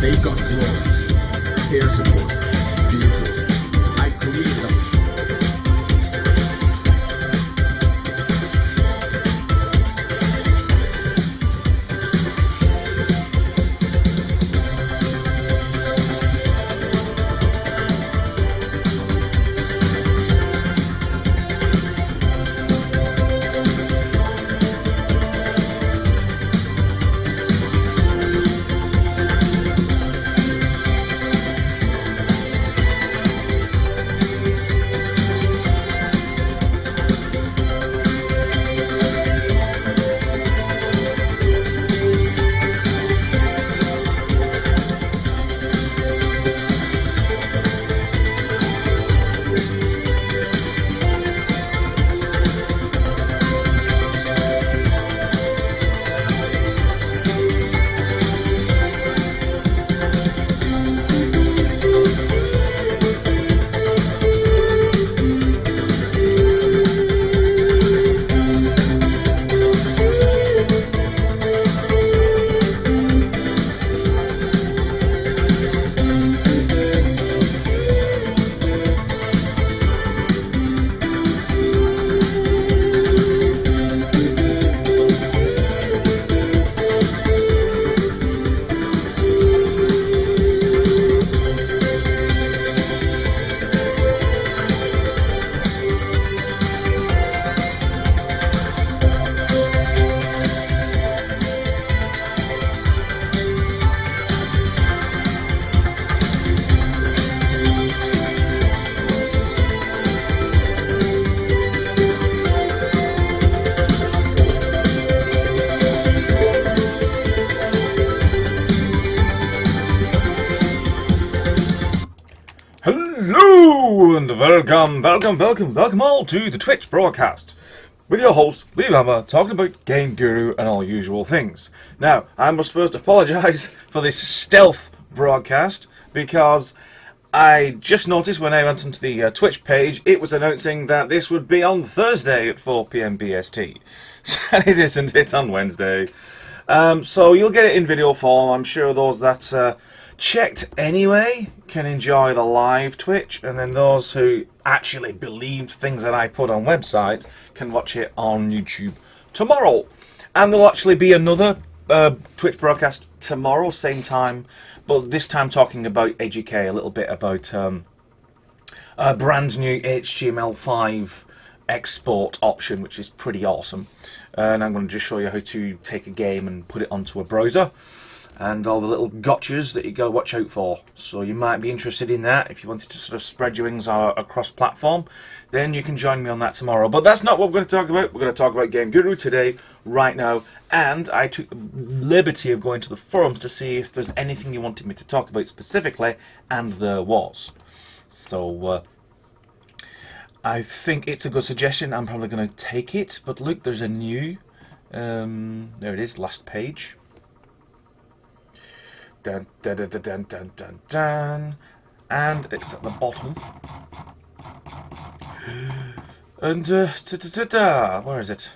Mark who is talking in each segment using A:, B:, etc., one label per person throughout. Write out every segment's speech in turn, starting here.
A: They got drones, air support, vehicles. I created them.
B: Hello and welcome all to the Twitch broadcast with your host Lee Hammer talking about Game Guru and all usual things. Now, I must first apologise for this stealth broadcast because I just noticed when I went onto the Twitch page it was announcing that this would be on Thursday at 4 PM BST. And it isn't, it's on Wednesday. So you'll get it in video form. I'm sure those that checked anyway can enjoy the live Twitch, and then those who actually believed things that I put on websites can watch it on YouTube tomorrow. And there'll actually be another Twitch broadcast tomorrow, same time, but this time talking about EduK, a little bit about a brand new HTML5 export option, which is pretty awesome. And I'm going to just show you how to take a game and put it onto a browser, and all the little gotchas that you got to watch out for. So you might be interested in that. If you wanted to sort of spread your wings across platform, then you can join me on that tomorrow. But that's not what we're going to talk about. We're going to talk about Game Guru today, right now. And I took the liberty of going to the forums to see if there's anything you wanted me to talk about specifically, and there was. So I think it's a good suggestion. I'm probably going to take it. But look, there's a new... there it is, last page. Dun, dun, dun, dun, dun, dun, dun, dun. And it's at the bottom. And where is it?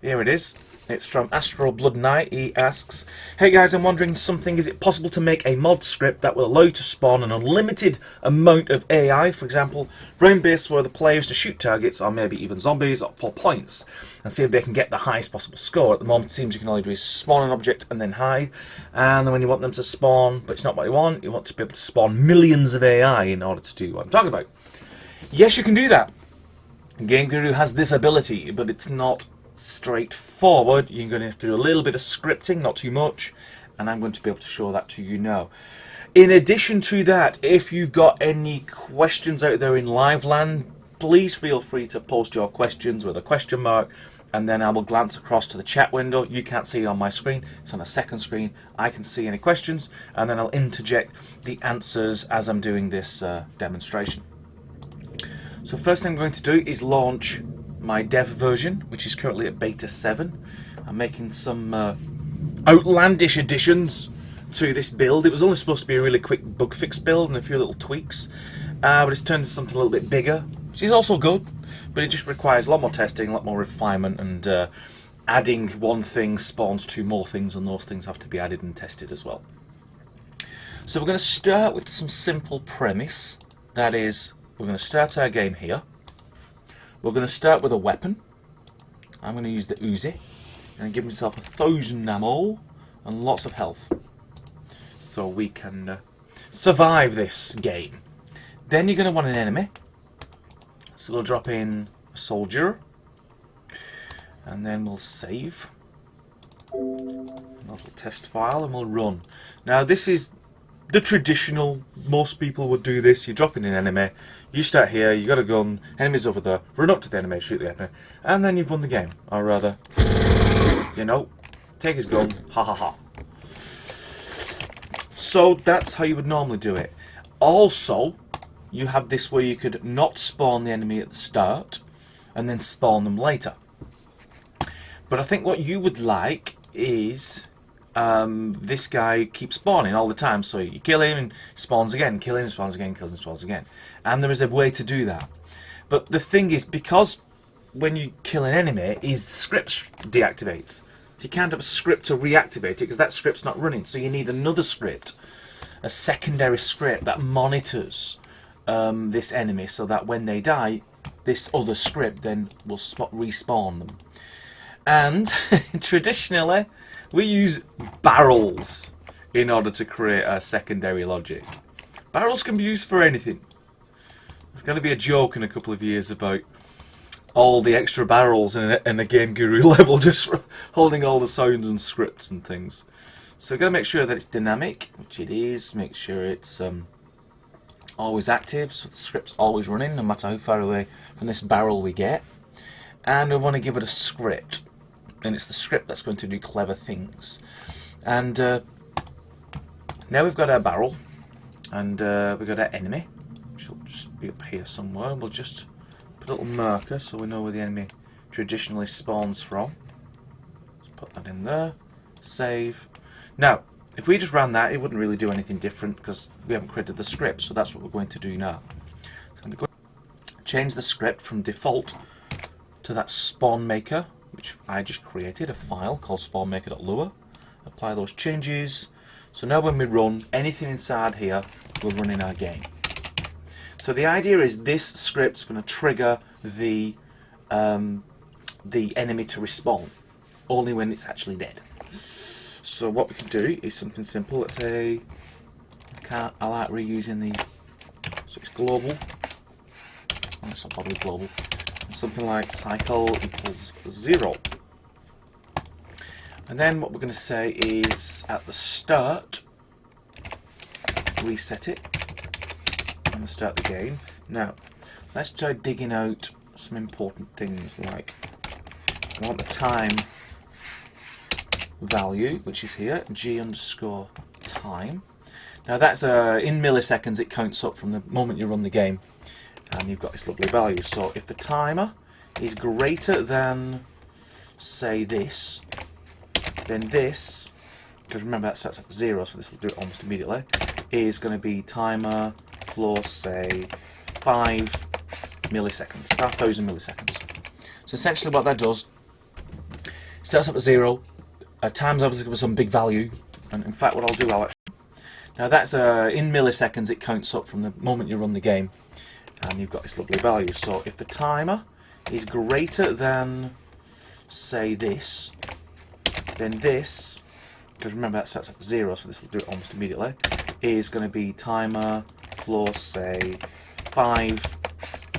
B: Here it is. It's from Astral Blood Knight. He asks, "Hey guys, I'm wondering something. Is it possible to make a mod script that will allow you to spawn an unlimited amount of AI, for example, round-based, where the player is to shoot targets, or maybe even zombies, for points, and see if they can get the highest possible score? At the moment, it seems you can only do is spawn an object and then hide, and then when you want them to spawn, but it's not what you want to be able to spawn millions of AI in order to do what I'm talking about." Yes, you can do that. Game Guru has this ability, but it's not straightforward. You're going to have to do a little bit of scripting, not too much, and I'm going to be able to show that to you now. In addition to that, if you've got any questions out there in live land, please feel free to post your questions with a question mark, and then I will glance across to the chat window. You can't see it on my screen, it's on a second screen. I can see any questions, and then I'll interject the answers as I'm doing this demonstration. So first thing I'm going to do is launch my dev version, which is currently at beta 7. I'm making some outlandish additions to this build. It was only supposed to be a really quick bug fix build and a few little tweaks, but it's turned into something a little bit bigger, which is also good, but it just requires a lot more testing, a lot more refinement, and adding one thing spawns two more things, and those things have to be added and tested as well. So we're going to start with some simple premise. That is, we're going to start our game here. We're going to start with a weapon. I'm going to use the Uzi and give myself 1,000 ammo and lots of health, so we can survive this game. Then you're going to want an enemy. So we'll drop in a soldier, and then we'll save. A little test file, and we'll run. Now this is the traditional, most people would do this. You drop in an enemy, you start here, you got a gun, enemy's over there, run up to the enemy, shoot the enemy, and then you've won the game. Or rather, you know, take his gun, ha ha ha. So that's how you would normally do it. Also, you have this where you could not spawn the enemy at the start, and then spawn them later. But I think what you would like is this guy keeps spawning all the time, so you kill him and spawns again, kill him, spawns again, kills him, spawns again. And there is a way to do that. But the thing is, because when you kill an enemy, his script deactivates. You can't have a script to reactivate it because that script's not running. So you need another script, a secondary script that monitors this enemy, so that when they die, this other script then will respawn them. And traditionally, we use barrels in order to create a secondary logic. Barrels can be used for anything. There's going to be a joke in a couple of years about all the extra barrels in a Game Guru level, just holding all the sounds and scripts and things. So we're going to make sure that it's dynamic, which it is. Make sure it's always active, so the script's always running, no matter how far away from this barrel we get. And we want to give it a script. And it's the script that's going to do clever things. And now we've got our barrel, and we've got our enemy, which will just be up here somewhere. We'll just put a little marker so we know where the enemy traditionally spawns from. Just put that in there. Save. Now, if we just ran that, it wouldn't really do anything different because we haven't created the script, so that's what we're going to do now. So I'm going to change the script from default to that spawn maker, which I just created, a file called spawnmaker.lua. Apply those changes. So now when we run, anything inside here will run in our game. So the idea is this script's going to trigger the enemy to respawn only when it's actually dead. So what we can do is something simple. Let's say I like reusing the, so it's global. Oh, it's not probably global. Something like cycle equals 0. And then what we're going to say is at the start, reset it and start the game. Now, let's try digging out some important things, like I want the time value, which is here, g_time. Now that's in milliseconds. It counts up from the moment you run the game, and you've got this lovely value. So if the timer is greater than, say, this, then this, because remember that sets up 0, so this will do it almost immediately, is going to be timer plus, say, 5 milliseconds, 5,000 milliseconds. So essentially what that does, starts up at 0, time's obviously give us some big value, and in fact what I'll do, now that's in milliseconds. It counts up from the moment you run the game, and you've got this lovely value. So if the timer is greater than, say, this, then this, because remember that sets up 0, so this will do it almost immediately, is going to be timer plus, say, 5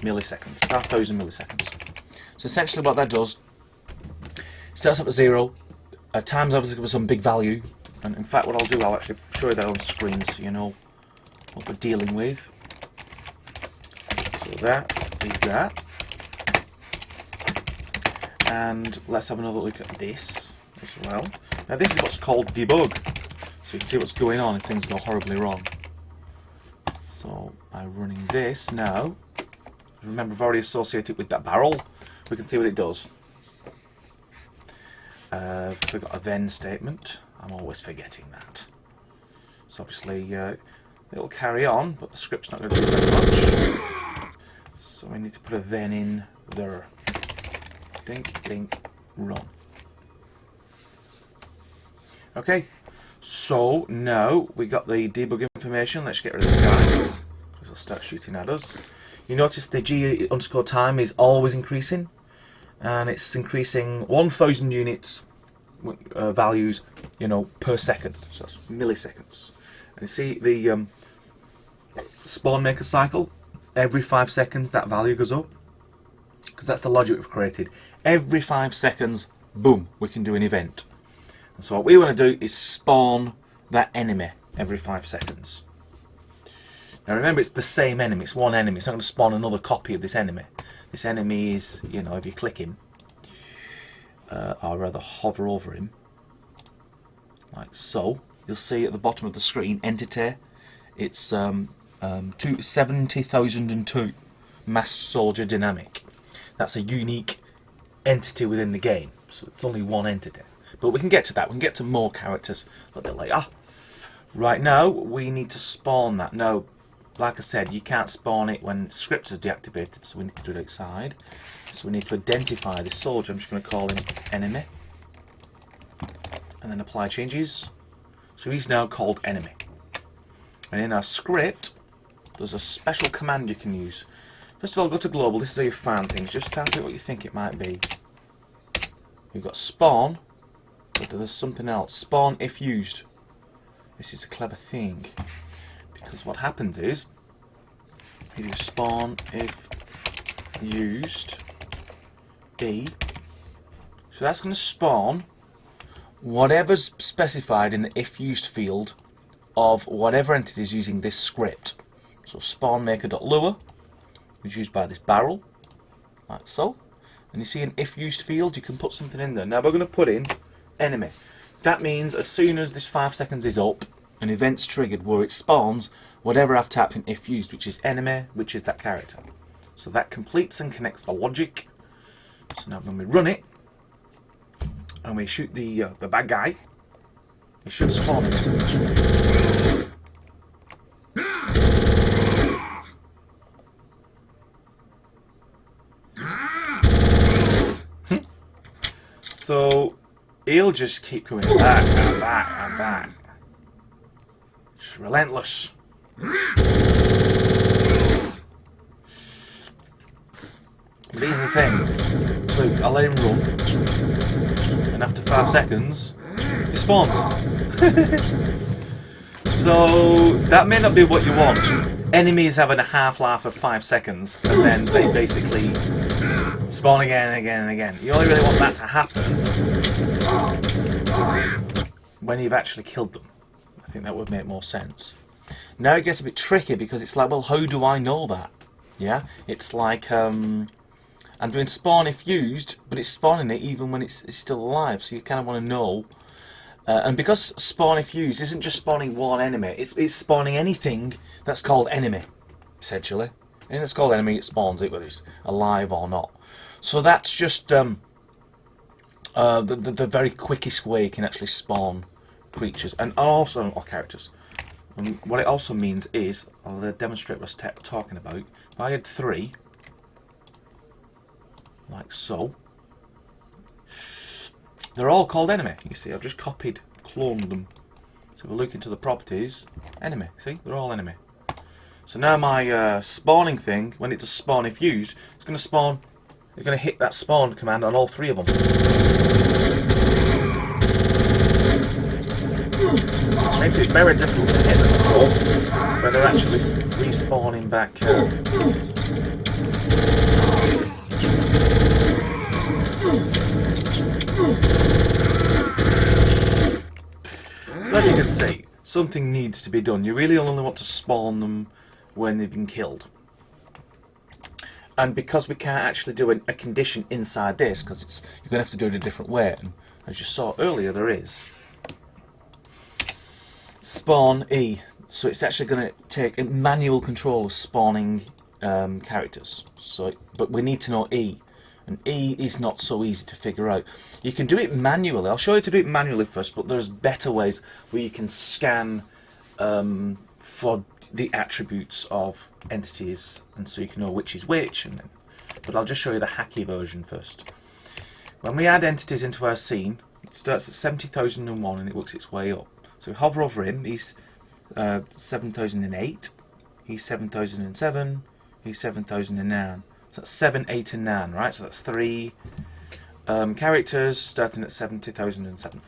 B: milliseconds, 5,000 milliseconds. So essentially what that does, starts up at 0, time's obviously give us some big value, and in fact what I'll do, I'll actually show you that on screen so you know what we're dealing with. So that is that. And let's have another look at this as well. Now this is what's called debug, so you can see what's going on if things go horribly wrong. So by running this now, remember I've already associated with that barrel, we can see what it does. Forgot a then statement. I'm always forgetting that. So obviously it'll carry on, but the script's not going to do very much. So we need to put a then in there. Dink, dink, run. Okay, so now we got the debug information. Let's get rid of this guy, because he'll start shooting at us. You notice the G underscore time is always increasing, and it's increasing 1,000 units values, you know, per second. So that's milliseconds. And you see the spawn maker cycle. Every 5 seconds, that value goes up, because that's the logic we've created. Every 5 seconds, boom, we can do an event. And so what we want to do is spawn that enemy every 5 seconds. Now remember, it's the same enemy. It's one enemy. It's not going to spawn another copy of this enemy. This enemy is, you know, if you click him, or rather hover over him, like so, you'll see at the bottom of the screen, entity. It's 70,002 masked soldier dynamic. That's a unique entity within the game. So it's only one entity. But we can get to that. We can get to more characters a little bit later. Right now, we need to spawn that. Now, like I said, you can't spawn it when script is deactivated, so we need to do it outside. So we need to identify this soldier. I'm just going to call him enemy. And then apply changes. So he's now called enemy. And in our script, there's a special command you can use. First of all, go to global. This is how you find things. Just type it what you think it might be. We've got spawn, but there's something else. Spawn if used. This is a clever thing, because what happens is, you do spawn if used E. So that's going to spawn whatever's specified in the if used field of whatever entity is using this script. So spawn maker.lure is used by this barrel, like so. And you see an if used field, you can put something in there. Now we're going to put in enemy. That means as soon as this 5 seconds is up, an event's triggered where it spawns whatever I've tapped in if used, which is enemy, which is that character. So that completes and connects the logic. So now when we run it, and we shoot the bad guy, it should spawn it. So he'll just keep coming back and back and back. It's relentless. But here's the thing. Look, I'll let him run, and after 5 seconds, he spawns. So that may not be what you want. Enemies having a half-life of 5 seconds, and then they basically spawn again and again and again. You only really want that to happen when you've actually killed them. I think that would make more sense. Now it gets a bit tricky, because it's like, well, how do I know that? Yeah, it's like I'm doing spawn if used, but it's spawning it even when it's still alive. So you kind of want to know. And because spawn if used isn't just spawning one enemy, it's spawning anything that's called enemy, essentially. Anything that's called enemy, it spawns it, whether it's alive or not. So that's just the very quickest way you can actually spawn creatures and also or characters. And what it also means is, I'll demonstrate what I was talking about. If I had 3, like so, they're all called enemy. You see, I've just copied, cloned them. So if we look into the properties, enemy. See, they're all enemy. So now my spawning thing, when it does spawn if used, it's going to spawn. It's going to hit that spawn command on all 3 of them. Makes it very difficult to hit them, of course, when they're actually respawning back. So as you can see, something needs to be done. You really only want to spawn them when they've been killed. And because we can't actually do a condition inside this, because you're going to have to do it a different way, and as you saw earlier, there is spawn E. So it's actually going to take a manual control of spawning characters. So, but we need to know E. And E is not so easy to figure out. You can do it manually. I'll show you to do it manually first, but there's better ways where you can scan for the attributes of entities, and so you can know which is which. And then, but I'll just show you the hacky version first. When we add entities into our scene, starts at 70,001 and it works its way up. So we hover over him, he's 7,008, he's 7,007, he's 7,009. So that's 7, 8 and 9, right? So that's 3 characters starting at 70,007.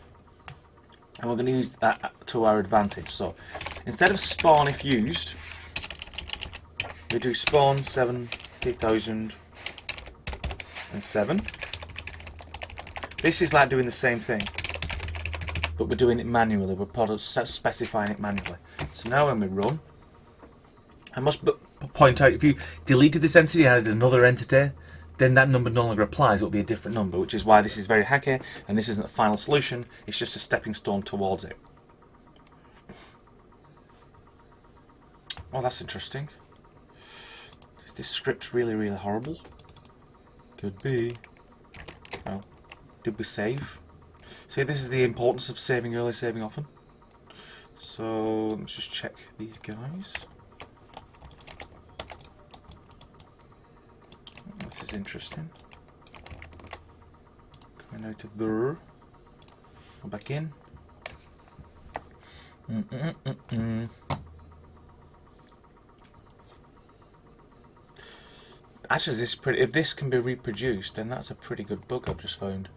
B: And we're going to use that to our advantage. So instead of spawn if used, we do spawn 70,007. This is like doing the same thing, but we're doing it manually. We're specifying it manually. So now when we run, I must point out, if you deleted this entity and added another entity, then that number no longer applies. It will be a different number, which is why this is very hacky, and this isn't the final solution. It's just a stepping stone towards it. Oh, that's interesting. Is this script really, really horrible? Could be. Well, did we save? See, this is the importance of saving early, saving often. So let's just check these guys. This is interesting. Coming out of there. Go back in. Actually, if this can be reproduced, then that's a pretty good bug I've just found.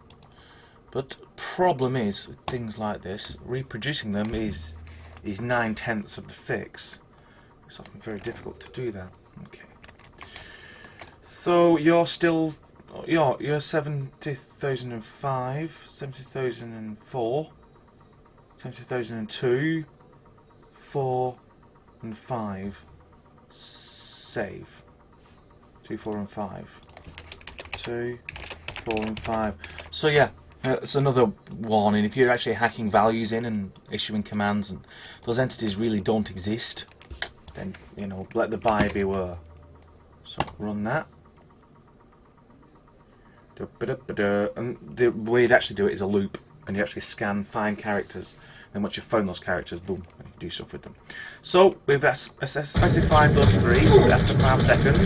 B: But problem is, with things like this, reproducing them is 9/10 of the fix. It's often very difficult to do that. Okay. So you're still, you're 70,005, 70,004, 70,002, 4 and 5. Save. 2, 4 and 5. 2, 4 and 5. So yeah, it's another warning. If you're actually hacking values in and issuing commands and those entities really don't exist, then, you know, let the buyer beware. So run that. And the way you'd actually do it is a loop, and you actually scan, find characters. Then once you've found those characters, boom, and you do stuff with them. So we've specified those 3, so after 5 seconds,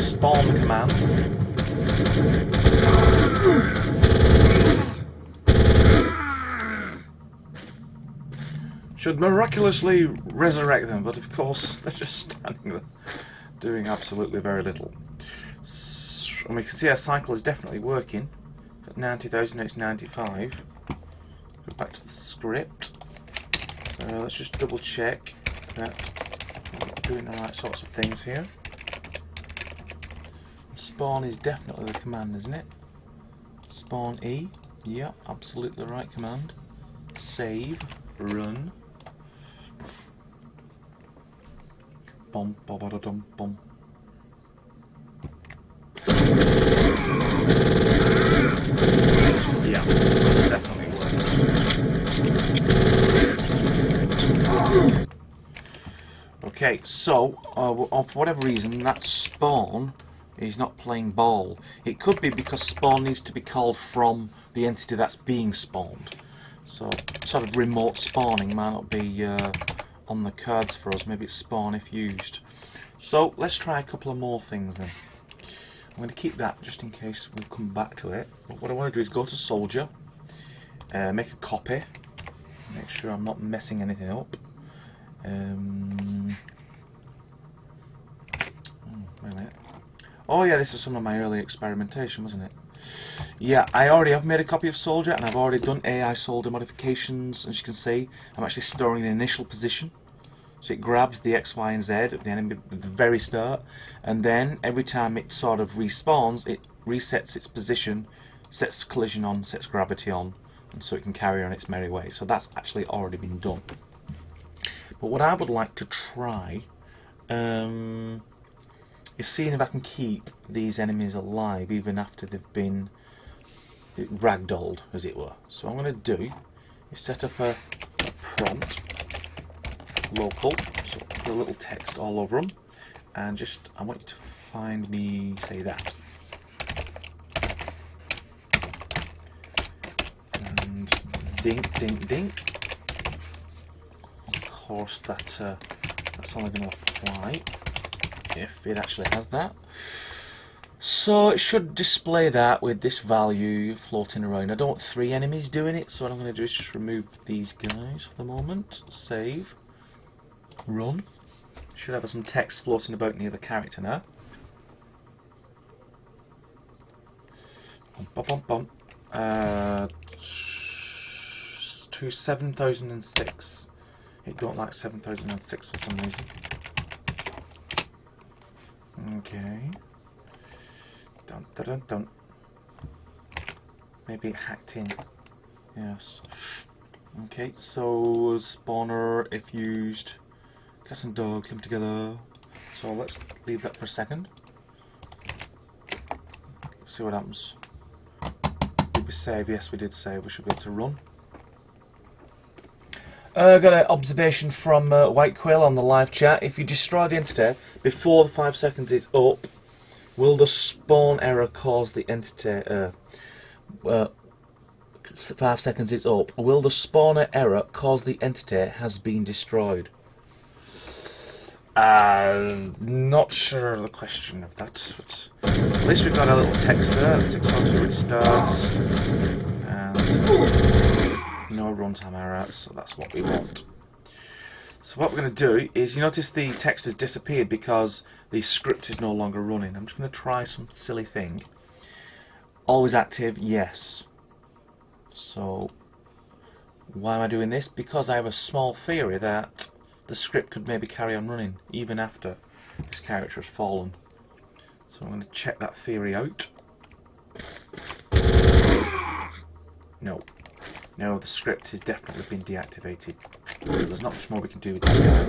B: spawn the command. Should miraculously resurrect them, but of course they're just standing there doing absolutely very little. And we can see our cycle is definitely working. At 90,000, it's 95. Go back to the script. Let's just double check that we're doing the right sorts of things here. Spawn is definitely the command, isn't it? Spawn E. Yeah, absolutely the right command. Save. Run. Bum, ba ba da dum bum. Yeah, definitely works. Okay, so for whatever reason, that spawn is not playing ball. It could be because spawn needs to be called from the entity that's being spawned. So sort of remote spawning might not be on the cards for us. Maybe it's spawn if used. So let's try a couple of more things then. I'm going to keep that just in case we'll come back to it. But what I want to do is go to soldier, make a copy, make sure I'm not messing anything up. Wait a minute. Oh yeah, this is some of my early experimentation, wasn't it? Yeah, I already have made a copy of soldier, and I've already done AI soldier modifications. As you can see, I'm actually storing an initial position. So it grabs the X, Y and Z of the enemy at the very start, and then every time it sort of respawns, it resets its position, sets collision on, sets gravity on, and so it can carry on its merry way. So that's actually already been done. But what I would like to try is seeing if I can keep these enemies alive even after they've been ragdolled, as it were. So what I'm going to do is set up a prompt local, so put a little text all over them, and just I want you to find me, say that, and dink dink dink. Of course that's only going to apply if it actually has that. So it should display that with this value floating around. I don't want 3 enemies doing it, so what I'm going to do is just remove these guys for the moment. Save. Run. Should have some text floating about near the character now. Bum, bum, bum. To 7006. It don't like 7006 for some reason. Okay. Dun, dun, dun, dun. Maybe it hacked in. Yes. Okay, so spawner, if used, cats and dogs live together. So let's leave that for a second. Let's see what happens. Did we save? Yes, we did save. We should be able to run. Got an observation from White Quill on the live chat. If you destroy the entity before the 5 seconds is up, will the spawn error cause the entity... 5 seconds it's up. Will the spawner error cause the entity has been destroyed? Not sure of the question of that, but at least we've got a little text there. 602 it starts, and no runtime error, so that's what we want. So what we're going to do is, you notice the text has disappeared because the script is no longer running. I'm just going to try some silly thing. Always active, yes. So why am I doing this? Because I have a small theory that the script could maybe carry on running even after this character has fallen. So I'm going to check that theory out. No. No, the script has definitely been deactivated. There's not much more we can do with that guy.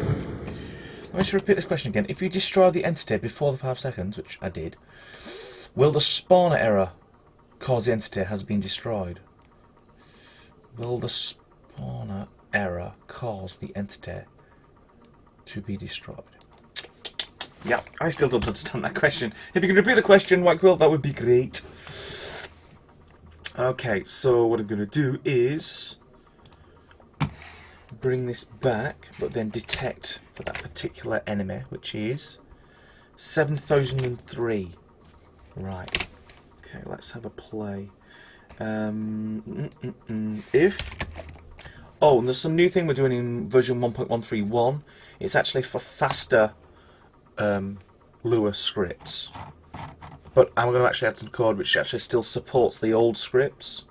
B: Let me just repeat this question again. If you destroy the entity before the 5 seconds, which I did, will the spawner error cause the entity has been destroyed? Will the spawner error cause the entity to be destroyed? Yeah, I still don't understand that question. If you can repeat the question, White Quill, that would be great. Okay, so what I'm going to do is bring this back, but then detect for that particular enemy, which is 7003. Right. Okay, let's have a play. If... Oh, and there's some new thing we're doing in version 1.131. It's actually for faster Lua scripts. But I'm going to actually add some code which actually still supports the old scripts.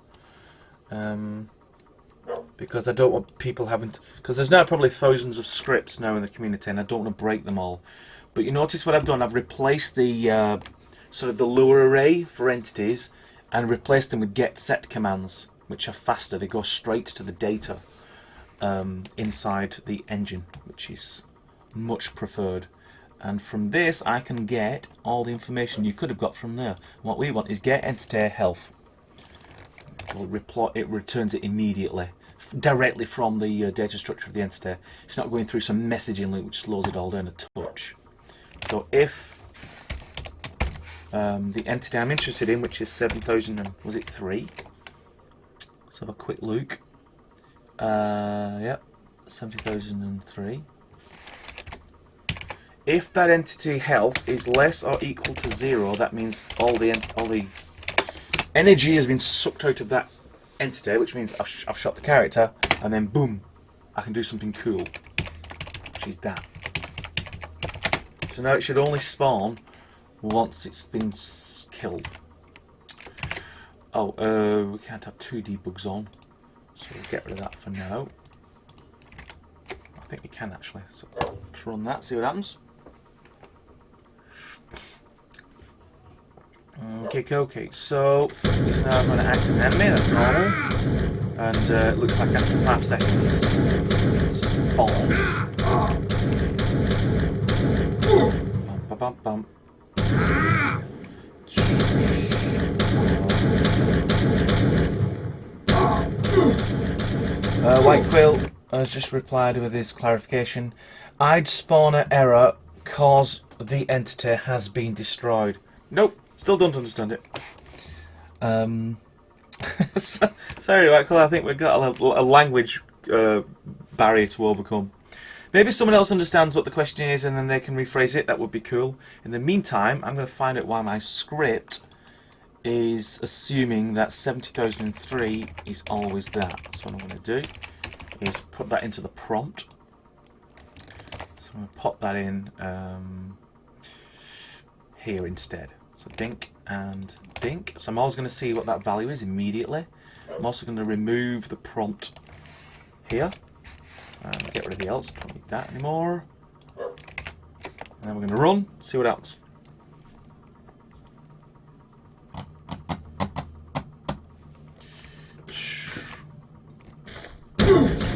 B: Because I don't want people having to... Because there's now probably thousands of scripts now in the community and I don't want to break them all. But you notice what I've done? I've replaced the sort of the Lua array for entities and replaced them with get set commands, which are faster. They go straight to the data inside the engine, which is much preferred. And from this I can get all the information you could have got from there. What we want is get entity health. It returns it immediately, directly from the data structure of the entity. It's not going through some messaging loop which slows it all down a touch. So if the entity I'm interested in, which is 7000 and was it 3? Let's have a quick look. Yep, 7003. If that entity health is less or equal to 0, that means all the energy has been sucked out of that entity, which means I've shot the character, and then boom, I can do something cool, which is that. So now it should only spawn once it's been killed. Oh, we can't have 2 debugs on, so we'll get rid of that for now. I think we can actually, so let's run that, see what happens. Okay, so he's now going to act as an enemy, that's normal. And it looks like after 5 seconds, spawn. Bum, bum, bum, White Quill has just replied with his clarification. I'd spawner error cause the entity has been destroyed. Nope. Still don't understand it. Sorry, White Quill, I think we've got a language barrier to overcome. Maybe someone else understands what the question is and then they can rephrase it. That would be cool. In the meantime, I'm going to find out why my script is assuming that 70,003 is always that. So what I'm going to do is put that into the prompt. So I'm going to pop that in here instead. So dink and dink. So I'm always going to see what that value is immediately. I'm also going to remove the prompt here. And get rid of the else, don't need that anymore. And then we're going to run, see what happens.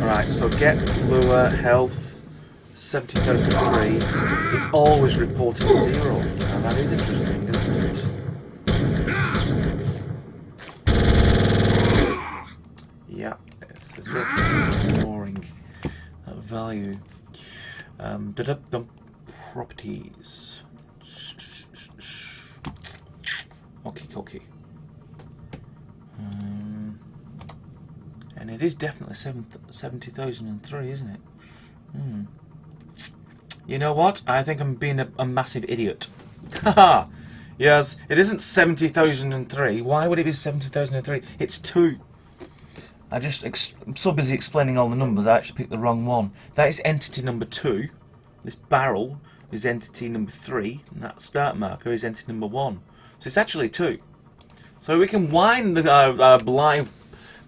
B: Alright, so get lower health 70,003. It's always reported 0. Now that is interesting, isn't it? Yeah, it's as if it's ignoring that value. The properties. Okay. And it is definitely 70,003, isn't it? You know what? I think I'm being a massive idiot. Haha! Yes, it isn't 70,003. Why would it be 70,003? It's 2. I'm so busy explaining all the numbers, I actually picked the wrong one. That is entity number 2. This barrel is entity number 3. And that start marker is entity number 1. So it's actually 2. So we can wind the live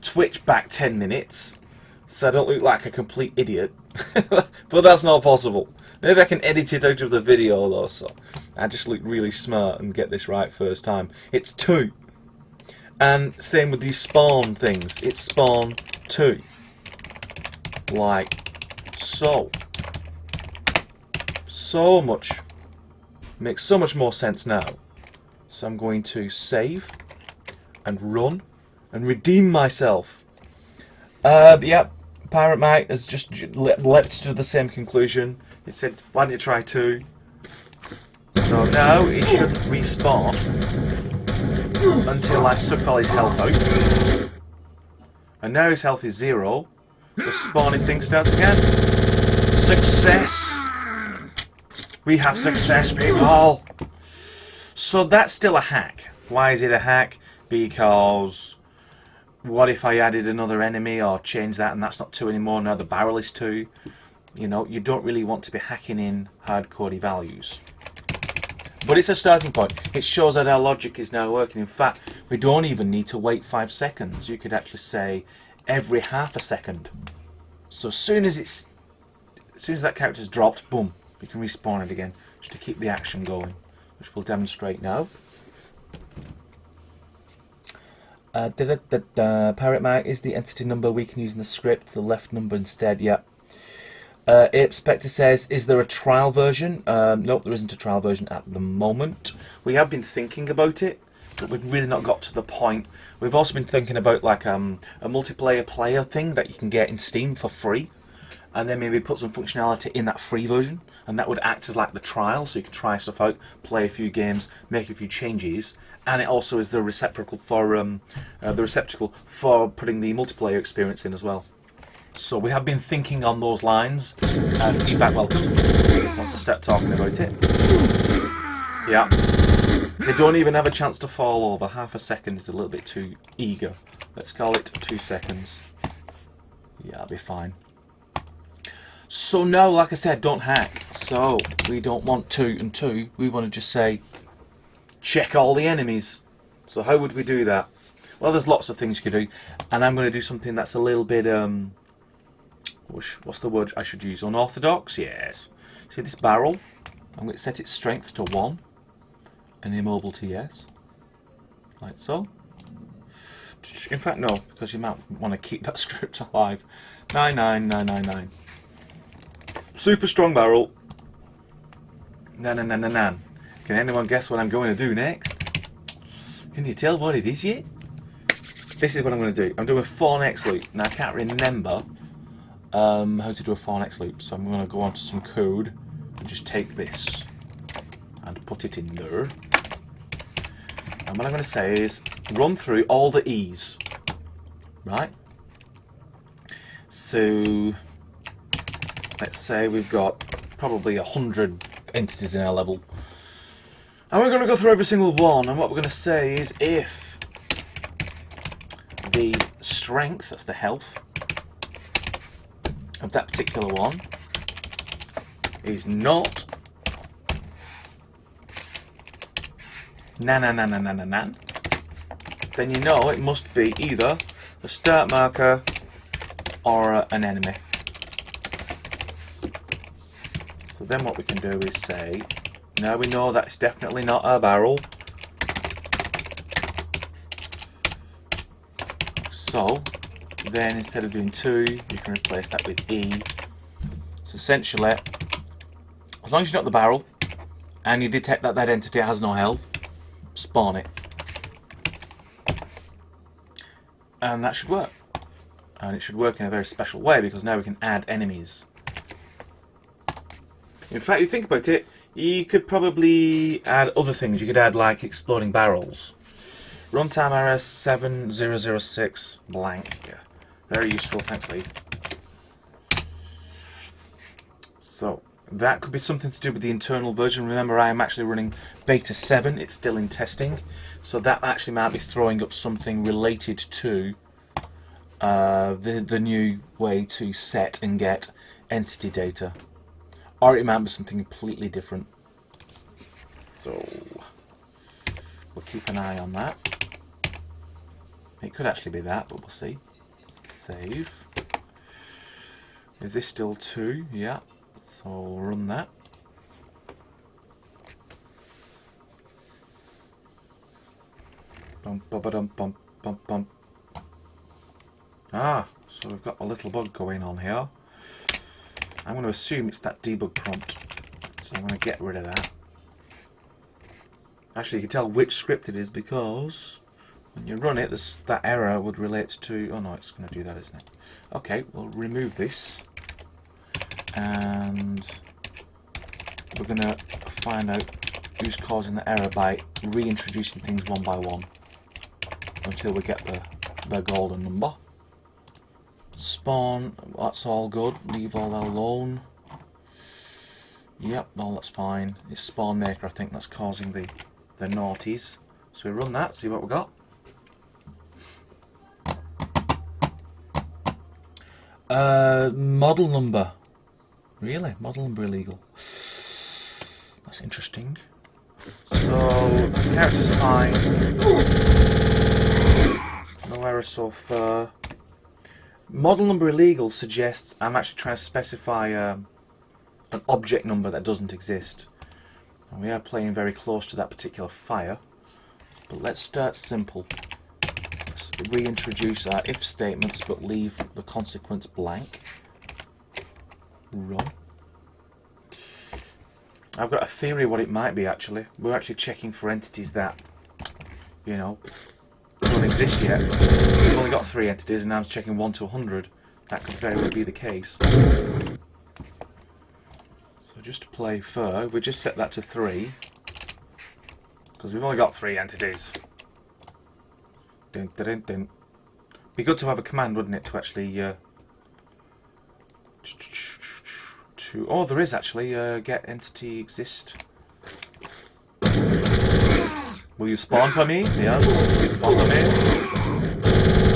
B: Twitch back 10 minutes so I don't look like a complete idiot. But that's not possible. Maybe I can edit it out of the video though, so I just look really smart and get this right first time. It's 2. And same with these spawn things. It's spawn 2. Like so. So much. Makes so much more sense now. So I'm going to save and run and redeem myself. Yeah, Pirate Mike has just leapt to the same conclusion. He said, why don't you try 2? So now he shouldn't respawn until I suck all his health out. And now his health is 0. The spawning thing starts again. Success! We have success, people! So that's still a hack. Why is it a hack? Because what if I added another enemy or changed that and that's not 2 anymore, now the barrel is 2? You know, you don't really want to be hacking in hard-coded values. But it's a starting point. It shows that our logic is now working. In fact, we don't even need to wait 5 seconds. You could actually say every half a second. So as soon as that character's dropped, boom, we can respawn it again, just to keep the action going, which we'll demonstrate now. Pirate Mag is the entity number we can use in the script, the left number instead, yeah. Ape Spectre says, is there a trial version? Nope, there isn't a trial version at the moment. We have been thinking about it, but we've really not got to the point. We've also been thinking about like a multiplayer player thing that you can get in Steam for free, and then maybe put some functionality in that free version, and that would act as like the trial, so you can try stuff out, play a few games, make a few changes, and it also is the receptacle for putting the multiplayer experience in as well. So we have been thinking on those lines. Feedback welcome. Once I start talking about it. Yeah. They don't even have a chance to fall over. Half a second is a little bit too eager. Let's call it 2 seconds. Yeah, I'll be fine. So no, like I said, don't hack. So we don't want 2 and 2. We want to just say, check all the enemies. So how would we do that? Well, there's lots of things you could do. And I'm going to do something that's a little bit... what's the word I should use? Unorthodox? Yes. See this barrel? I'm going to set its strength to 1 and immobile to yes. Like so. In fact, no, because you might want to keep that script alive. 99999. Super strong barrel. Nan. Can anyone guess what I'm going to do next? Can you tell what it is yet? This is what I'm going to do. I'm doing a 4 next loop. Now I can't remember how to do a 4 next loop, so I'm going to go onto some code and just take this and put it in there. And what I'm going to say is run through all the E's, right? So let's say we've got probably 100 entities in our level. And we're going to go through every single one, and what we're going to say is if the strength, that's the health, of that particular one is not nan, then you know it must be either a start marker or an enemy. So then what we can do is say, now we know that's definitely not a barrel. So then instead of doing 2, you can replace that with E. So essentially, as long as you're not the barrel and you detect that that entity has no health, spawn it. And that should work. And it should work in a very special way because now we can add enemies. In fact, you think about it, you could probably add other things. You could add like exploding barrels. Runtime error 7006 blank. Yeah, very useful. Thanks, Lee. So that could be something to do with the internal version. Remember, I am actually running beta 7. It's still in testing, so that actually might be throwing up something related to the new way to set and get entity data, or it might be something completely different. So we'll keep an eye on that. It could actually be that, but we'll see. Save. Is this still 2? Yeah. So we'll run that. Bum, ba, ba, dum, bum, bum, bum. Ah, so we've got a little bug going on here. I'm going to assume it's that debug prompt. So I'm going to get rid of that. Actually, you can tell which script it is because when you run it, that error would relate to... Oh no, it's going to do that, isn't it? Okay, we'll remove this. And we're going to find out who's causing the error by reintroducing things one by one until we get the golden number. Spawn, that's all good. Leave all that alone. Yep, well that's fine. It's spawn maker, I think, that's causing the naughties. So we run that, see what we got. Model number. Really? Model number illegal. That's interesting. So, character's fine. No error so far. Model number illegal suggests I'm actually trying to specify an object number that doesn't exist. And we are playing very close to that particular fire. But let's start simple. Let's reintroduce our if statements but leave the consequence blank. Run. I've got a theory what it might be actually. We're actually checking for entities that, you know, don't exist yet. We've only got 3 entities and I'm checking 1 to 100. That could very well be the case. So just to play fair, we just set that to 3. Because we've only got 3 entities. Dun, dun, dun, dun. Be good to have a command, wouldn't it, to actually... Oh, there is actually get entity exist. Will you spawn for me? Yes. Will you spawn for me?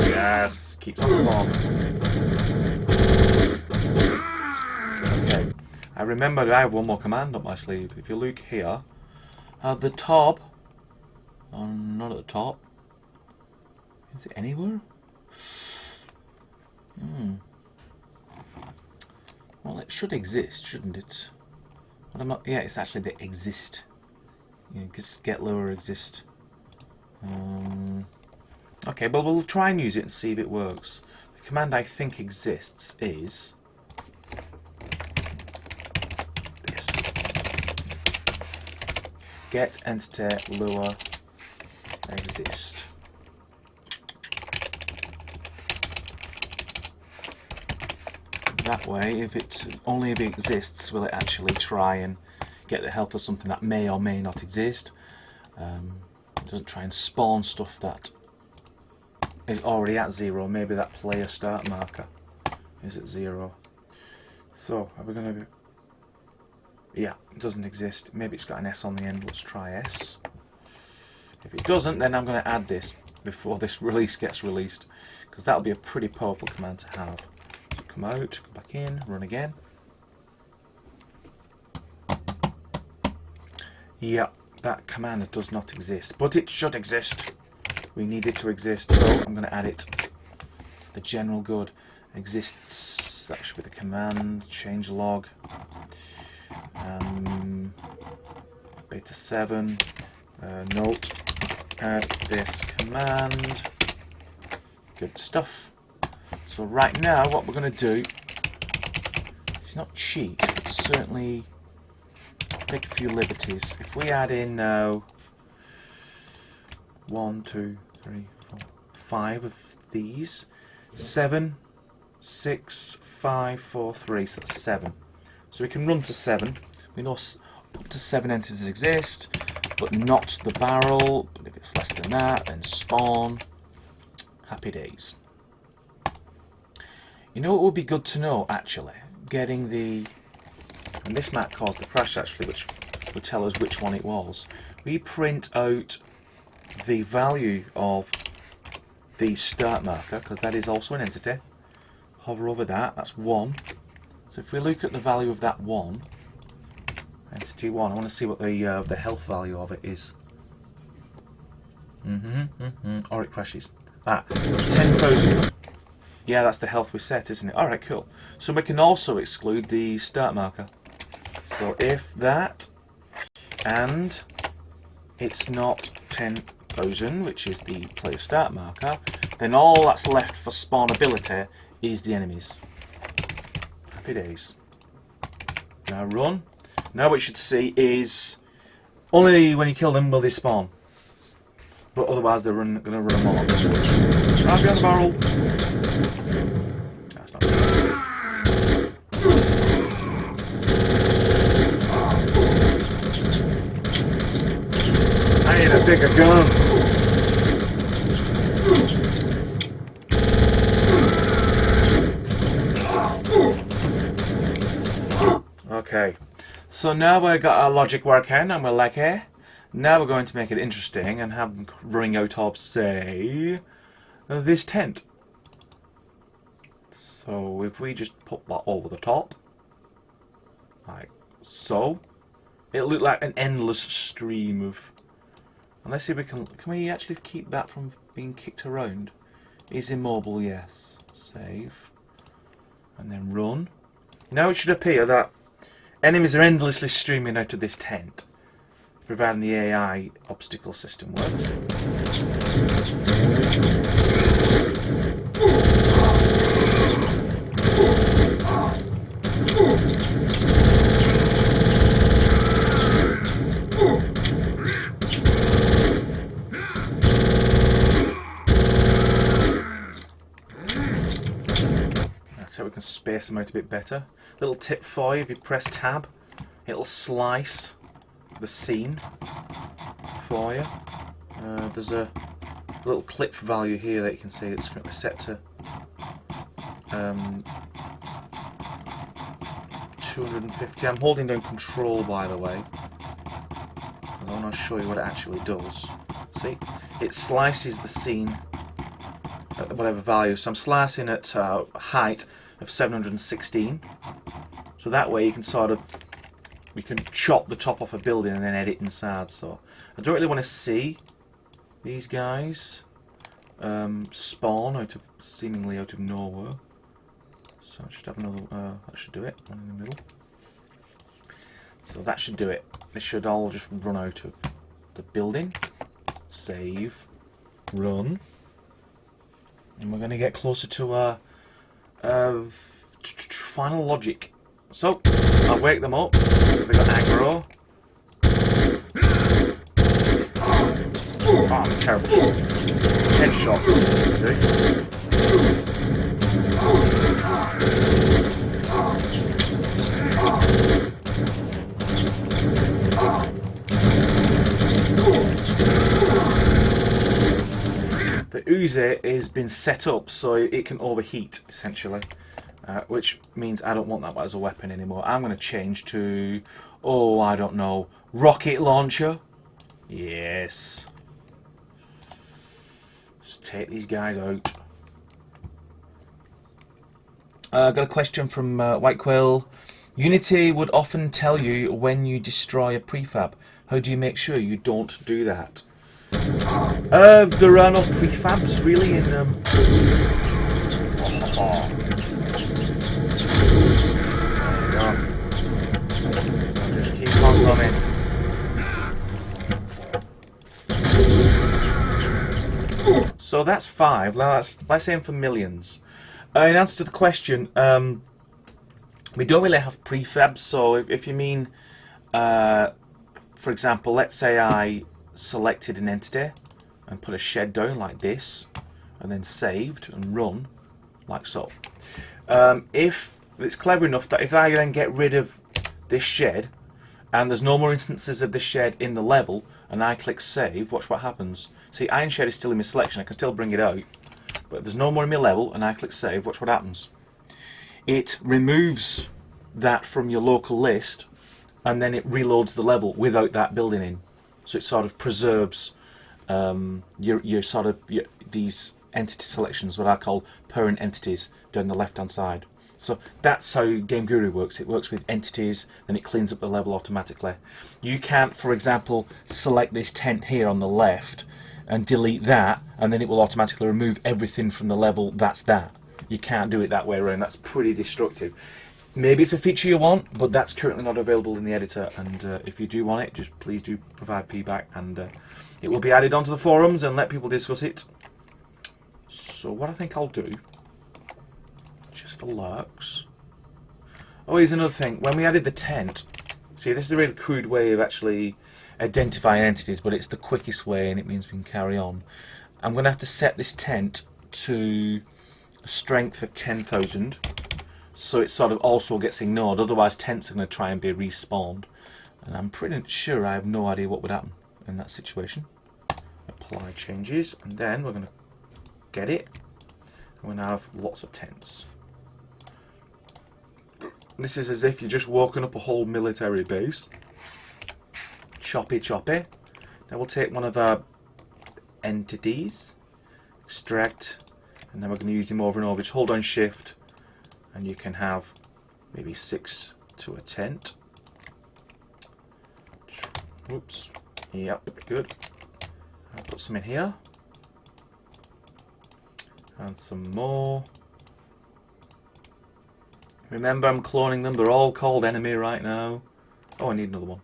B: Yes. Keeps on spawning. Okay. I remembered I have one more command up my sleeve. If you look here, at the top. Oh, not at the top. Is it anywhere? Well, it should exist, shouldn't it? Yeah, it's actually the exist. Yeah, just get lower exist. Okay, well, we'll try and use it and see if it works. The command I think exists is this. Get entity lower exist. That way, if it only if it exists, will it actually try and get the health of something that may or may not exist. It doesn't try and spawn stuff that is already at 0. Maybe that player start marker is at 0. So, are we going to... Yeah, it doesn't exist. Maybe it's got an S on the end. Let's try S. If it doesn't, then I'm going to add this before this release gets released, because that'll be a pretty powerful command to have. So come out, come back in, run again. Yeah, that command does not exist, but it should exist. We need it to exist, so I'm going to add it. The general good exists. That should be the command. Change log. Beta 7. Note. Add this command. Good stuff. So right now, what we're going to do is not cheat, but certainly take a few liberties. If we add in now 1, 2, 3, 4, 5 of these, 7, 6, 5, 4, 3, so that's 7. So we can run to 7. We know up to 7 entities exist, but not the barrel. But if it's less than that, then spawn. Happy days. You know what would be good to know, actually? Getting the... And this might cause the crash, actually, which will tell us which one it was. We print out the value of the start marker, because that is also an entity. Hover over that, that's 1. So if we look at the value of that 1, entity 1, I want to see what the health value of it is. Or it crashes. 10,000. Yeah, that's the health we set, isn't it? Alright, cool. So we can also exclude the start marker. So if that, and it's not 10,000, which is the player start marker, then all that's left for spawnability is the enemies. Happy days. Now run. Now what you should see is only when you kill them will they spawn. But otherwise they're going to run them all. Right behind the barrel. That's not good. I need a bigger gun. Okay, so now we've got our logic working and we're like, hey, now we're going to make it interesting and have them running out of, say, this tent. So if we just put that over the top, like so, it'll look like an endless stream of... And let's see if we can we actually keep that from being kicked around? Is immobile, yes. Save. And then run. Now it should appear that enemies are endlessly streaming out of this tent, providing the AI obstacle system works. So we can space them out a bit better. Little tip for you, if you press tab, it'll slice the scene for you. There's a little clip value here that you can see. It's set to 250. I'm holding down control, by the way. I want to show you what it actually does. See, it slices the scene at whatever value. So I'm slicing at height of 716. So that way you can we can chop the top off a building and then edit inside. So I don't really want to see these guys spawn seemingly out of nowhere. So I just have another. That should do it. One in the middle. So that should do it. They should all just run out of the building. Save. Run. And we're going to get closer to our final logic. So I'll wake them up. They got aggro. Oh, I'm terrible. Headshots. The Uzi has been set up so it can overheat, essentially. which means I don't want that as a weapon anymore. I'm going to change to, oh, I don't know, rocket launcher. Yes. Let's take these guys out. Got a question from White Quill. Unity would often tell you when you destroy a prefab. How do you make sure you don't do that? There are no prefabs really in them. Just keep on coming. So that's 5. Now let's aim for millions. In answer to the question, we don't really have prefabs. So if you mean, for example, let's say I selected an entity and put a shed down like this, and then saved and run like so. If it's clever enough that if I then get rid of this shed and there's no more instances of this shed in the level and I click save, watch what happens. See, Iron Shed is still in my selection, I can still bring it out, but if there's no more in my level and I click save, watch what happens. It removes that from your local list and then it reloads the level without that building in. So it sort of preserves these entity selections, what I call parent entities, down the left hand side. So that's how Game Guru works. It works with entities, then it cleans up the level automatically. You can't, for example, select this tent here on the left and delete that, and then it will automatically remove everything from the level. That's that. You can't do it that way around. That's pretty destructive. Maybe it's a feature you want, but that's currently not available in the editor. And if you do want it, just please do provide feedback, and it will be added onto the forums and let people discuss it. So what I think I'll do, just for lurks. Oh, here's another thing. When we added the tent, see, this is a really crude way of actually identifying entities, but it's the quickest way, and it means we can carry on. I'm going to have to set this tent to a strength of 10,000, so it sort of also gets ignored. Otherwise, tents are going to try and be respawned, and I'm pretty sure I have no idea what would happen in that situation. Apply changes, and then we're going to get it. We're going to have lots of tents. This is as if you're just walking up a whole military base. Choppy choppy. Now we'll take one of our entities, extract, and then we're going to use him over and over. Just hold on shift and you can have maybe 6 to a tent. Oops. Yep, good. I'll put some in here. And some more. Remember, I'm cloning them. They're all called enemy right now. Oh, I need another one.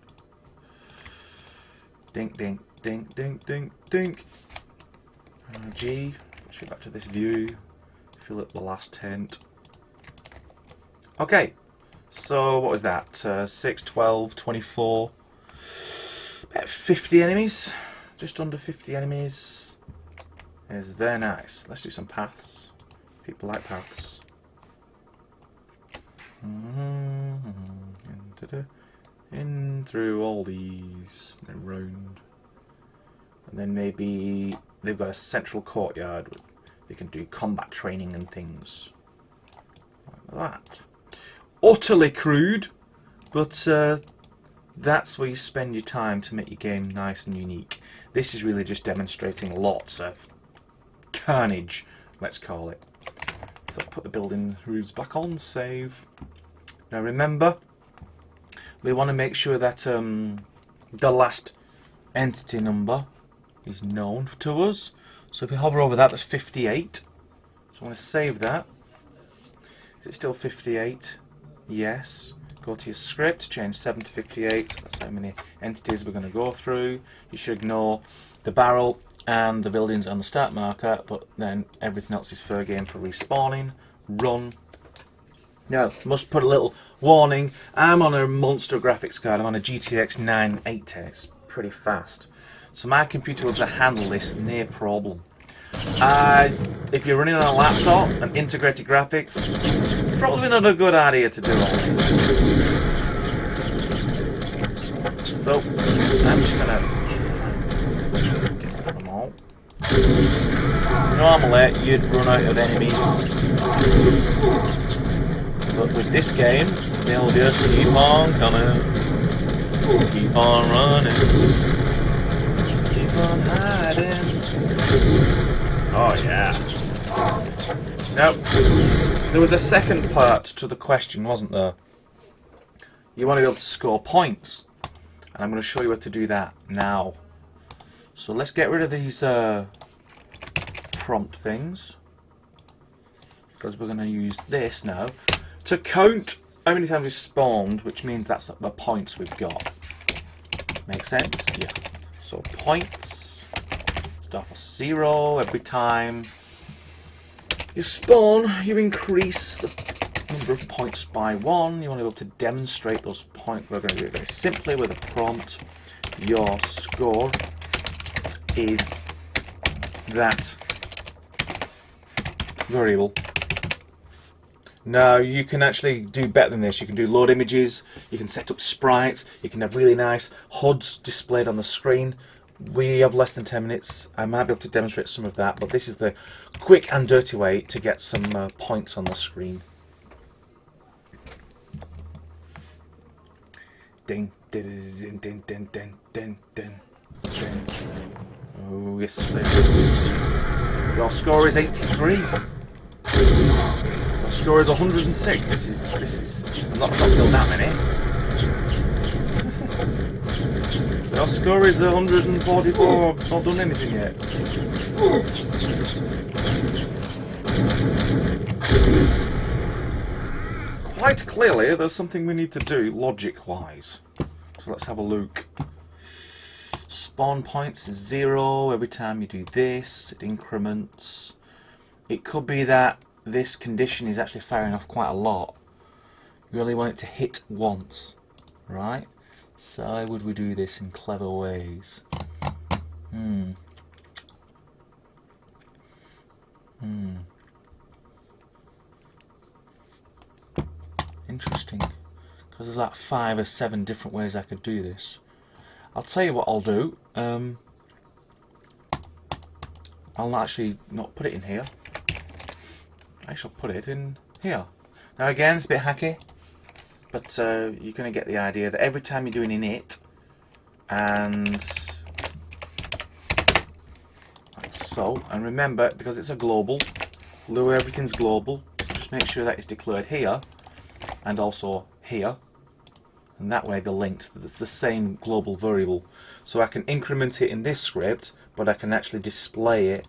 B: Dink, dink, dink, dink, dink, dink. G. Shoot back to this view. Fill up the last tent. Okay. So, what was that? 6, 12, 24. About 50 enemies. Just under 50 enemies. Is very nice. Let's do some paths. People like paths. In through all these, then round, and then maybe they've got a central courtyard where they can do combat training and things like that. Utterly crude, but that's where you spend your time to make your game nice and unique. This is really just demonstrating lots of carnage, let's call it. So put the building roofs back on, save. Now remember, we want to make sure that the last entity number is known to us. So if we hover over that, that's 58. So I want to save that. Is it still 58? Yes. Go to your script, change 7 to 58. So that's how many entities we're going to go through. You should ignore the barrel and the buildings and the start marker, but then everything else is fair game for respawning. Run. Now, must put a little warning. I'm on a monster graphics card. I'm on a GTX 980. It's pretty fast. So my computer will handle this near problem. If you're running on a laptop and integrated graphics, probably not a good idea to do all this. So, I'm just going to get rid of them all. Normally, you'd run out of enemies with this game, they'll just keep on coming, keep on running, keep on hiding. Oh yeah. Now, there was a second part to the question, wasn't there? You want to be able to score points, and I'm going to show you how to do that now. So let's get rid of these prompt things, because we're going to use this now to count how many times we spawned, which means that's the points we've got. Make sense? Yeah. So points start off 0 every time you spawn. You increase the number of points by 1. You want to be able to demonstrate those points. We're going to do it very simply with a prompt. Your score is that variable. Now you can actually do better than this. You can do load images, you can set up sprites, you can have really nice HUDs displayed on the screen. We have less than 10 minutes. I might be able to demonstrate some of that, but this is the quick and dirty way to get some points on the screen. Ding, ding, ding, ding, ding, ding, ding, ding. Oh yes, please. Your score is 83. Your score is 106. This is. I'm not killed that many. Your score is 144. I've not done anything yet. Quite clearly, there's something we need to do logic-wise. So let's have a look. Spawn points is 0 every time you do this. It increments. It could be that this condition is actually firing off quite a lot. You only want it to hit once, right? So how would we do this in clever ways? Interesting, because there's like 5 or 7 different ways I could do this. I'll tell you what I'll do. I'll actually not put it in here. I shall put it in here. Now again, it's a bit hacky, but you're going to get the idea that every time you're doing init, and like so, and remember, because it's a global, everything's global, just make sure that it's declared here, and also here, and that way they're linked. It's the same global variable. So I can increment it in this script, but I can actually display it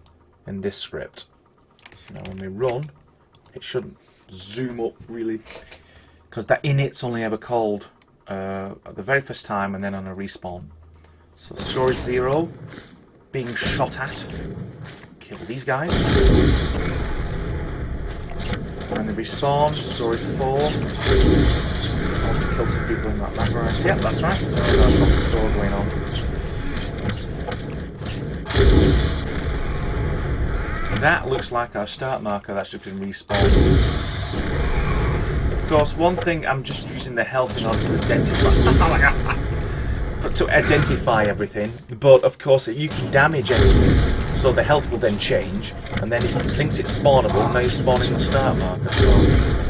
B: in this script. So now when we run, it shouldn't zoom up really, because that init's only ever called at the very first time and then on a respawn. So score is 0, being shot at. Kill these guys. When they respawn, score is 4. I want to kill some people in that background. Yep, that's right. So I've got the score going on. That looks like our start marker that's just been respawned. Of course, one thing, I'm just using the health in order to identify everything. But of course, you can damage enemies, so the health will then change, and then it thinks it's spawnable. Now you're spawning the start marker. So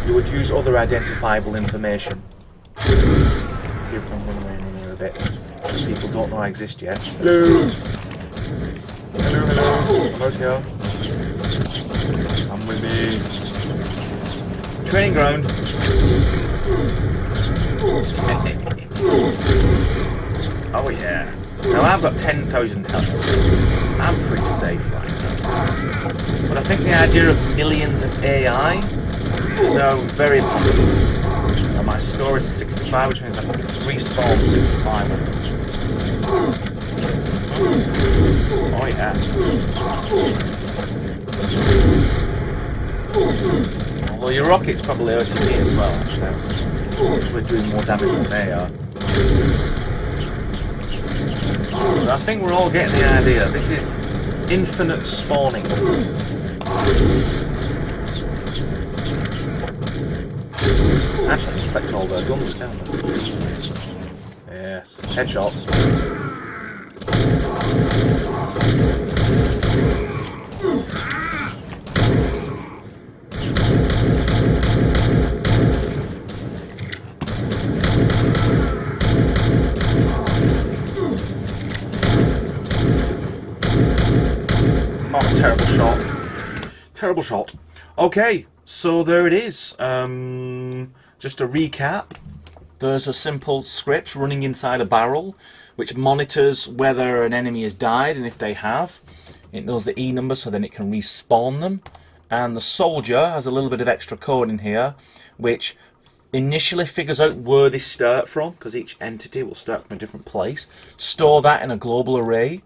B: you would use other identifiable information. See if I can run away in here a bit. People don't know I exist yet. Hello. Hello, hello. I'm out here. I'm with the training ground. Oh yeah. Now I've got 10,000 health. I'm pretty safe right now. But I think the idea of millions of AI is now very possible. And my score is 65, which means I can respawn 65. Oh yeah. Although your rocket's probably hurting me as well, actually. It's actually doing more damage than they are. But I think we're all getting the idea. This is infinite spawning. Actually, just collect all their guns, can't they? Yes, headshots. Terrible shot. Okay, so there it is. Just a recap. There's a simple script running inside a barrel which monitors whether an enemy has died, and if they have, it knows the E number so then it can respawn them. And the soldier has a little bit of extra code in here which initially figures out where they start from, because each entity will start from a different place. Store that in a global array,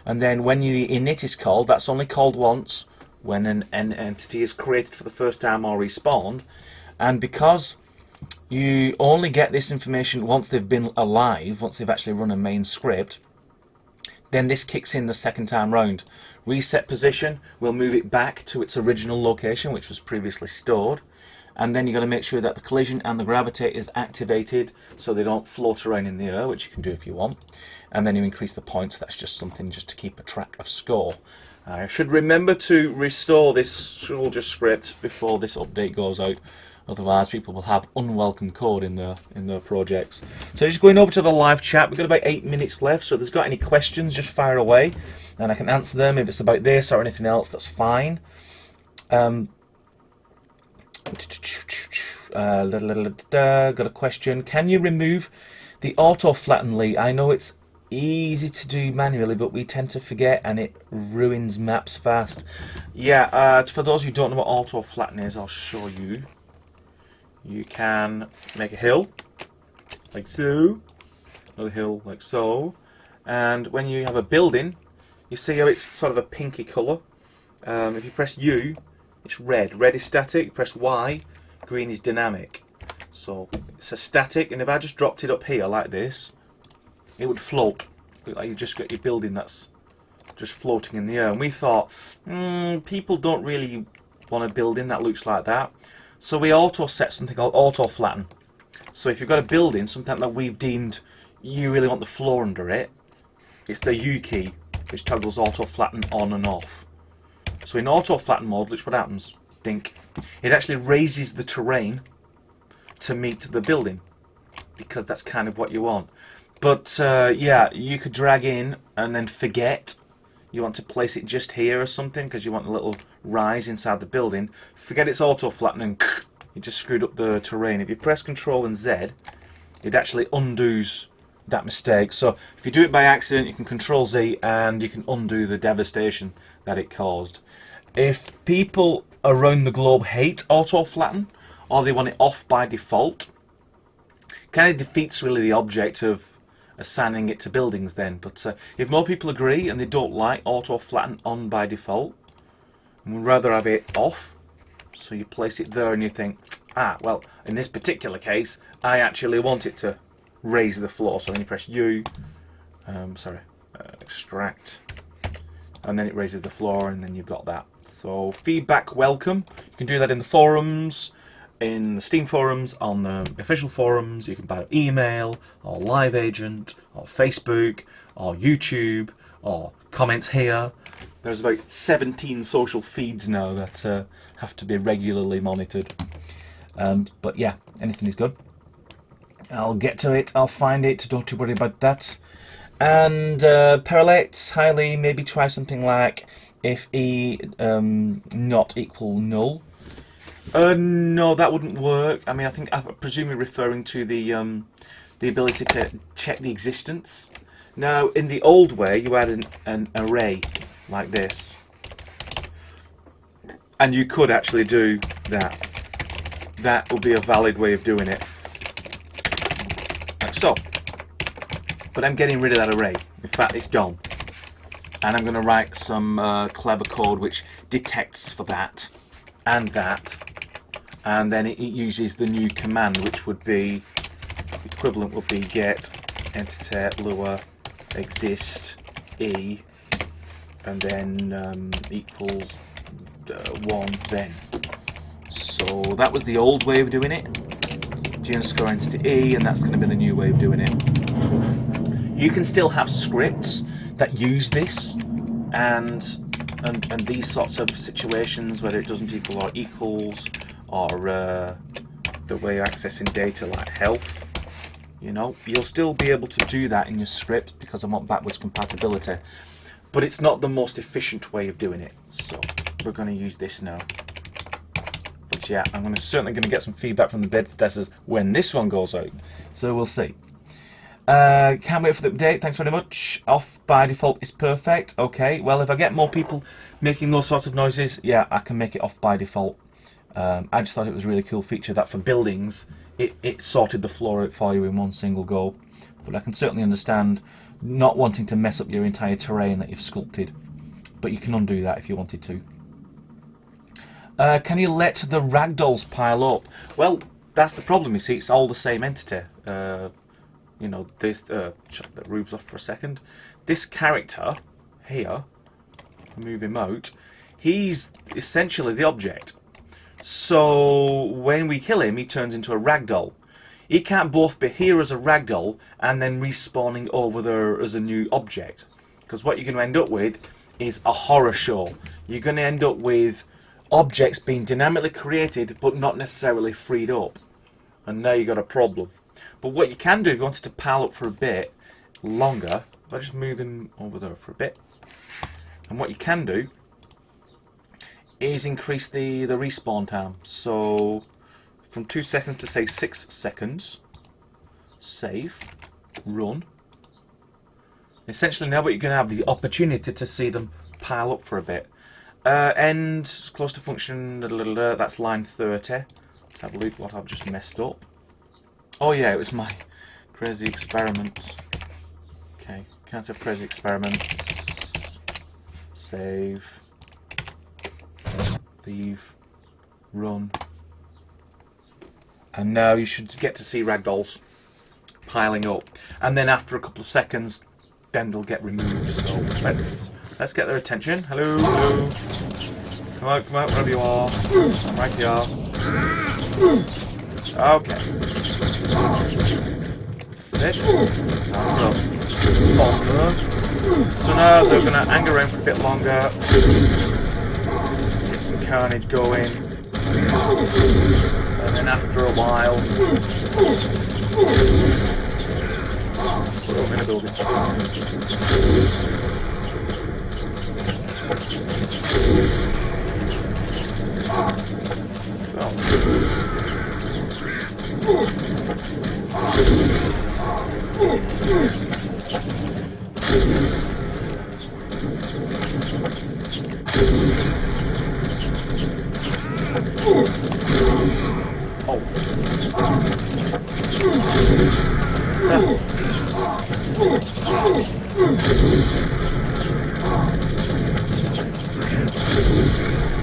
B: and then when the init is called, that's only called once when an entity is created for the first time or respawned. And because you only get this information once they've been alive, once they've actually run a main script, then this kicks in the second time round. Reset position will move it back to its original location, which was previously stored. And then you've got to make sure that the collision and the gravitate is activated so they don't float around in the air, which you can do if you want. And then you increase the points. That's just something just to keep a track of score. I should remember to restore this soldier script before this update goes out. Otherwise, people will have unwelcome code in their projects. So just going over to the live chat. We've got about 8 minutes left. So if there's got any questions, just fire away, and I can answer them. If it's about this or anything else, that's fine. Got a question. Can you remove the auto flatten, Lee? I know it's easy to do manually, but we tend to forget, and it ruins maps fast. Yeah. For those who don't know what auto flatten is, I'll show you. You can make a hill, like so, another hill, like so, and when you have a building, you see how it's sort of a pinky colour. If you press U, it's red. Red is static. Press Y, green is dynamic. So it's a static, and if I just dropped it up here like this, it would float. Look like you've just got your building that's just floating in the air. And we thought, people don't really want a building that looks like that. So we auto set something called auto flatten. So if you've got a building, something that we've deemed you really want the floor under it, it's the U key which toggles auto flatten on and off. So in auto flatten mode, which what happens? Dink. It actually raises the terrain to meet the building, because that's kind of what you want. But yeah, you could drag in and then forget you want to place it just here or something because you want a little rise inside the building. Forget it's auto flattening. You just screwed up the terrain. If you press Control and Z, it actually undoes that mistake. So if you do it by accident, you can Control Z and you can undo the devastation that it caused. If people around the globe hate auto flatten, or they want it off by default, kind of defeats really the object of assigning it to buildings then. But if more people agree and they don't like auto flatten on by default and would rather have it off, so you place it there and you think, well, in this particular case I actually want it to raise the floor, so then you press U, extract, and then it raises the floor, and then you've got that. So feedback welcome. You can do that in the forums, in the Steam forums, on the official forums. You can buy email, or Live Agent, or Facebook, or YouTube, or comments here. There's about 17 social feeds now that have to be regularly monitored. But yeah, anything is good. I'll get to it, I'll find it, don't you worry about that. And Parallate, highly maybe try something like if E not equal null. No, that wouldn't work. I mean, I presume you're referring to the ability to check the existence. Now, in the old way, you had an array like this, and you could actually do that. That would be a valid way of doing it, like so. But I'm getting rid of that array. In fact, it's gone. And I'm going to write some clever code which detects for that and that. And then it uses the new command, which would be, equivalent would be get entity lua exist E, and then equals 1 then. So that was the old way of doing it. G underscore entity E, and that's going to be the new way of doing it. You can still have scripts that use this and these sorts of situations, whether it doesn't equal or equals, or the way you're accessing data like health. You know, you'll still be able to do that in your script because I want backwards compatibility, but it's not the most efficient way of doing it. So we're going to use this now. But yeah, I'm certainly going to get some feedback from the beta testers when this one goes out. So we'll see. Can't wait for the update. Thanks very much. Off by default is perfect. Okay, well, if I get more people making those sorts of noises, yeah, I can make it off by default. I just thought it was a really cool feature that for buildings, it sorted the floor out for you in one single go. But I can certainly understand not wanting to mess up your entire terrain that you've sculpted. But you can undo that if you wanted to. Can you let the ragdolls pile up? Well, that's the problem, you see. It's all the same entity. You know, this... shut the roofs off for a second. This character here, move him out, he's essentially the object. So when we kill him, he turns into a ragdoll. He can't both be here as a ragdoll and then respawning over there as a new object. Because what you're going to end up with is a horror show. You're going to end up with objects being dynamically created but not necessarily freed up. And now you've got a problem. But what you can do if you wanted to pile up for a bit longer, if I just move him over there for a bit. And what you can do is increase the respawn time. So from 2 seconds to say 6 seconds. Save. Run. Essentially now what you're going to have the opportunity to see them pile up for a bit. End close to function. That's line 30. Let's have a look what I've just messed up. Oh yeah, it was my crazy experiments. Okay, can't have crazy experiments. Save. Leave. Run. And now you should get to see ragdolls piling up. And then after a couple of seconds, then they'll get removed. So let's get their attention. Hello, hello. Come out, wherever you are. I'm right here. Okay. That's it. So now they're going to hang around for a bit longer. Get some carnage going. And then after a while... I'm in a building.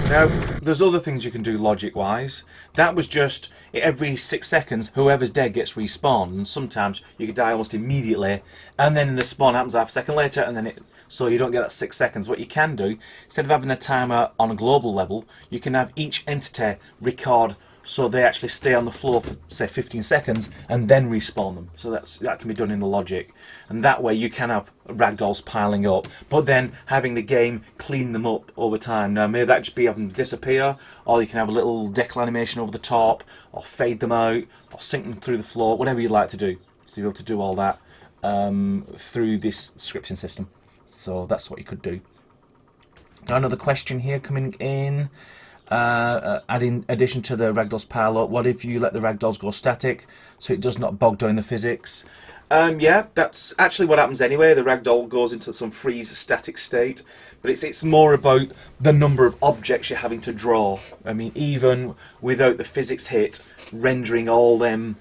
B: Now, there's other things you can do logic-wise. That was just every 6 seconds, whoever's dead gets respawned, and sometimes you could die almost immediately, and then the spawn happens half a second later, and then so you don't get that 6 seconds. What you can do, instead of having a timer on a global level, you can have each entity record so they actually stay on the floor for, say, 15 seconds and then respawn them. So that can be done in the logic. And that way you can have ragdolls piling up, but then having the game clean them up over time. Now, maybe that just be having them disappear, or you can have a little decal animation over the top, or fade them out, or sink them through the floor, whatever you'd like to do. So you're able to do all that through this scripting system. So that's what you could do. Now, another question here coming in. In addition to the ragdolls pile up, what if you let the ragdolls go static so it does not bog down the physics? Yeah, that's actually what happens anyway. The ragdoll goes into some freeze static state, but it's more about the number of objects you're having to draw. I mean, even without the physics hit, rendering all them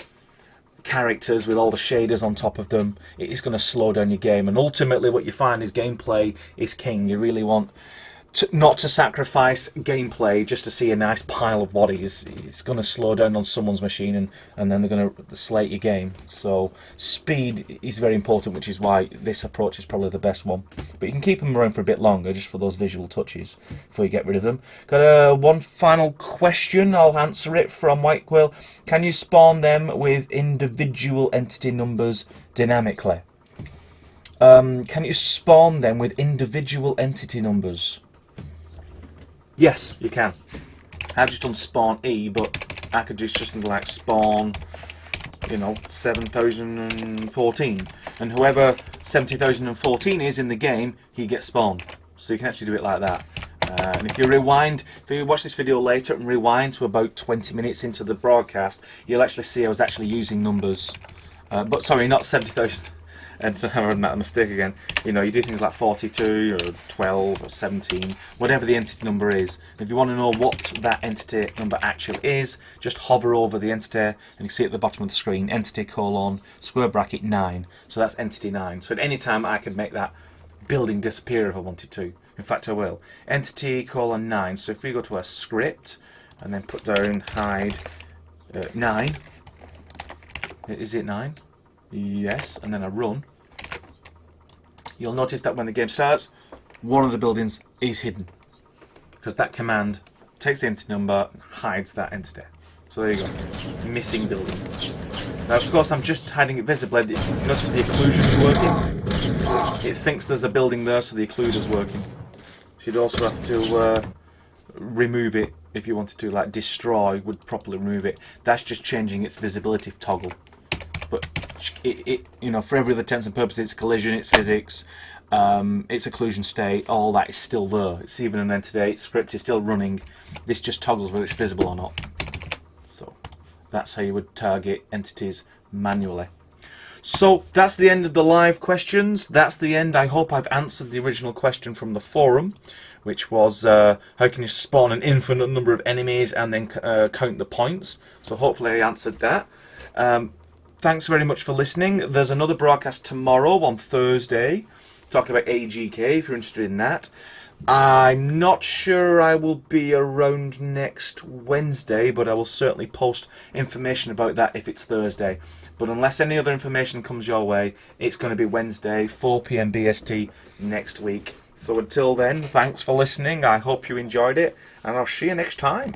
B: characters with all the shaders on top of them, it is going to slow down your game. And ultimately what you find is gameplay is king. You really want not to sacrifice gameplay just to see a nice pile of bodies. It's going to slow down on someone's machine, and then they're going to slate your game. So speed is very important, which is why this approach is probably the best one. But you can keep them around for a bit longer just for those visual touches before you get rid of them. Got one final question, I'll answer it, from White Quail. Can you spawn them with individual entity numbers dynamically? Can you spawn them with individual entity numbers? Yes, you can. I've just done spawn E, but I could do something like spawn, 7014. And whoever 70,014 is in the game, he gets spawned. So you can actually do it like that. And if you watch this video later and rewind to about 20 minutes into the broadcast, you'll actually see I was actually using numbers. But sorry, not 70,000. And so I made that mistake again. You know, you do things like 42 or 12 or 17, whatever the entity number is. If you want to know what that entity number actually is, just hover over the entity and you see at the bottom of the screen, entity : square bracket 9. So that's entity 9. So at any time I can make that building disappear if I wanted to. In fact, I will. Entity : 9. So if we go to our script and then put down hide 9. Is it 9? Yes. And then I run. You'll notice that when the game starts, one of the buildings is hidden. Because that command takes the entity number and hides that entity. So there you go. Missing building. Now, of course, I'm just hiding it visibly. Notice the occlusion's working. It thinks there's a building there, so the occluder's working. You'd also have to remove it if you wanted to, like destroy would properly remove it. That's just changing its visibility toggle. But it you know, for every other intents and purposes, its collision, its physics, its occlusion state, all that is still there. It's even an entity, its script is still running. This just toggles whether it's visible or not. So that's how you would target entities manually. So that's the end of the live questions. That's the end. I hope I've answered the original question from the forum, which was how can you spawn an infinite number of enemies and then count the points. So hopefully I answered that. Thanks very much for listening. There's another broadcast tomorrow on Thursday, talking about AGK if you're interested in that. I'm not sure I will be around next Wednesday, but I will certainly post information about that if it's Thursday. But unless any other information comes your way, it's going to be Wednesday, 4 PM BST next week. So until then, thanks for listening. I hope you enjoyed it, and I'll see you next time.